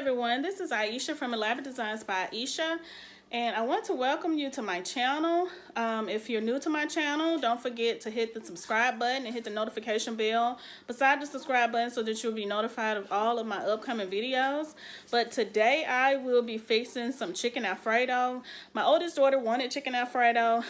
everyone, this is Ieasha from Elaborate Designs by Ieasha, and I want to welcome you to my channel. If you're new to my channel, don't forget to hit the subscribe button and hit the notification bell beside the subscribe button so that you'll be notified of all of my upcoming videos. But today I will be fixing some chicken Alfredo. My oldest daughter wanted chicken Alfredo,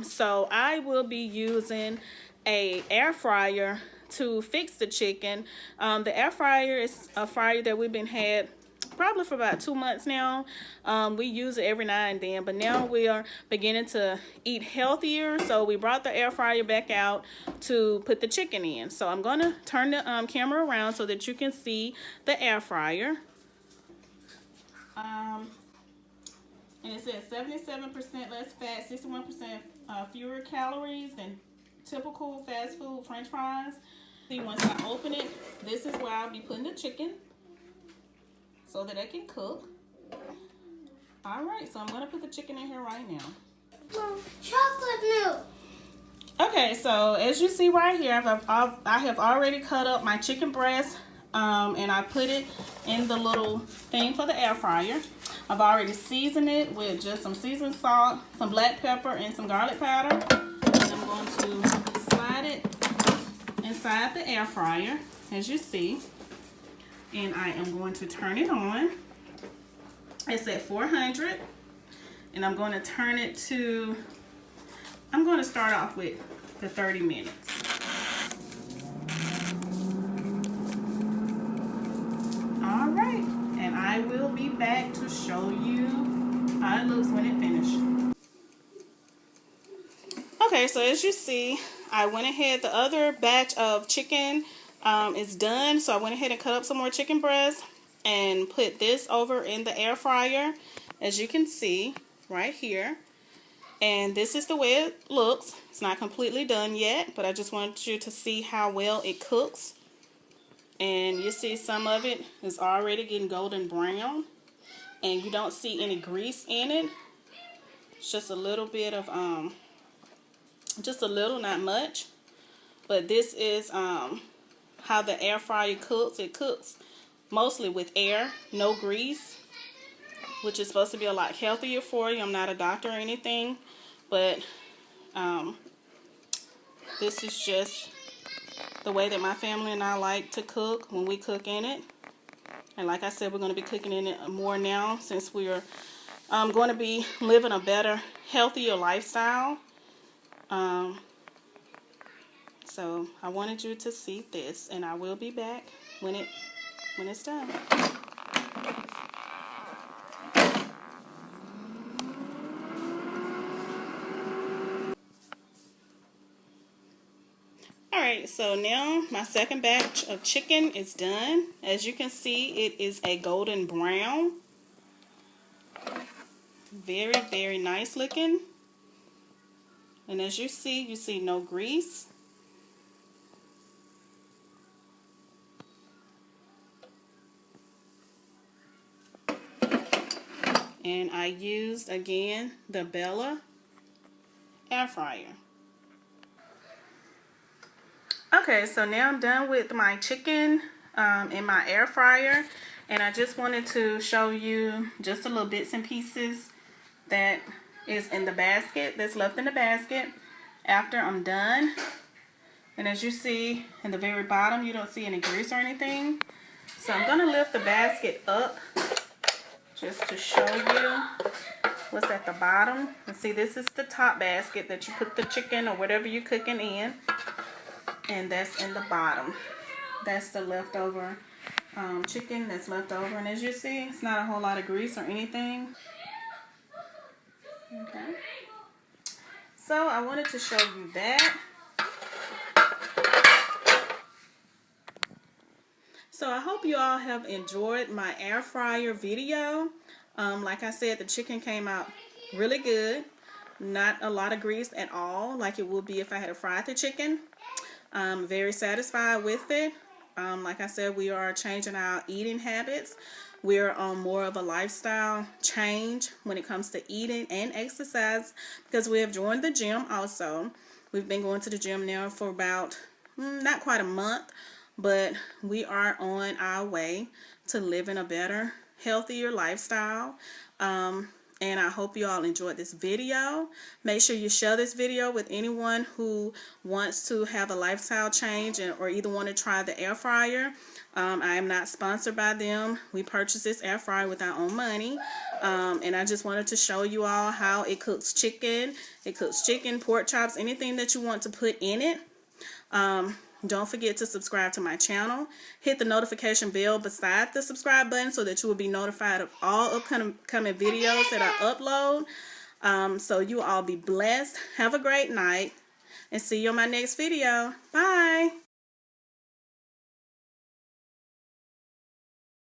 so I will be using a air fryer to fix the chicken. The air fryer is a fryer that we've been had probably for about 2 months now. We use it every now and then, but now we are beginning to eat healthier, so we brought the air fryer back out to put the chicken in. So I'm going to turn the camera around so that you can see the air fryer. And it says 77% less fat, 61% fewer calories than typical fast food french fries. See, once I open it, this is where I'll be putting the chicken so that it can cook. Alright, so I'm going to put the chicken in here right now. Chocolate milk. Okay, so as you see right here, I have already cut up my chicken breast and I put it in the little thing for the air fryer. I've already seasoned it with just some seasoned salt, some black pepper, and some garlic powder. And I'm going to slide it inside the air fryer, as you see, and I am going to turn it on. It's at 400, and I'm going to turn it to, I'm going to start off with the 30 minutes. All right, and I will be back to show you how it looks when it finishes. Okay, so as you see, I went ahead, the other batch of chicken is done, so I went ahead and cut up some more chicken breast and put this over in the air fryer, as you can see right here. And this is the way it looks. It's not completely done yet, but I just wanted you to see how well it cooks. And you see some of it is already getting golden brown, and you don't see any grease in it. It's just a little bit of just a little, not much. But this is how the air fryer cooks. It cooks mostly with air, no grease, which is supposed to be a lot healthier for you. I'm not a doctor or anything, but this is just the way that my family and I like to cook when we cook in it. And like I said, we're going to be cooking in it more now since we are going to be living a better, healthier lifestyle. So I wanted you to see this, and I will be back when it's done. Alright, so now my second batch of chicken is done. As you can see, it is a golden brown. Very, very nice looking. And as you see no grease. And I used, again, the Bella air fryer. Okay, so now I'm done with my chicken in my air fryer. And I just wanted to show you just a little bits and pieces that is in the basket, that's left in the basket after I'm done. And as you see in the very bottom, you don't see any grease or anything. So I'm going to lift the basket up just to show you what's at the bottom. And see, this is the top basket that you put the chicken or whatever you're cooking in. And that's in the bottom. That's the leftover chicken that's left over. And as you see, it's not a whole lot of grease or anything. Okay. So I wanted to show you that. So I hope you all have enjoyed my air fryer video. Like I said, the chicken came out really good. Not a lot of grease at all, like it would be if I had fried the chicken. I'm very satisfied with it. Like I said, we are changing our eating habits. We're on more of a lifestyle change when it comes to eating and exercise, because we have joined the gym also. We've been going to the gym now for about not quite a month, but we are on our way to living a better, healthier lifestyle. And I hope you all enjoyed this video. Make sure you share this video with anyone who wants to have a lifestyle change or either want to try the air fryer. I am not sponsored by them. We purchased this air fryer with our own money. And I just wanted to show you all how it cooks chicken. It cooks chicken, pork chops, anything that you want to put in it. Don't forget to subscribe to my channel. Hit the notification bell beside the subscribe button so that you will be notified of all upcoming videos that I upload. So you all be blessed. Have a great night. And see you on my next video. Bye.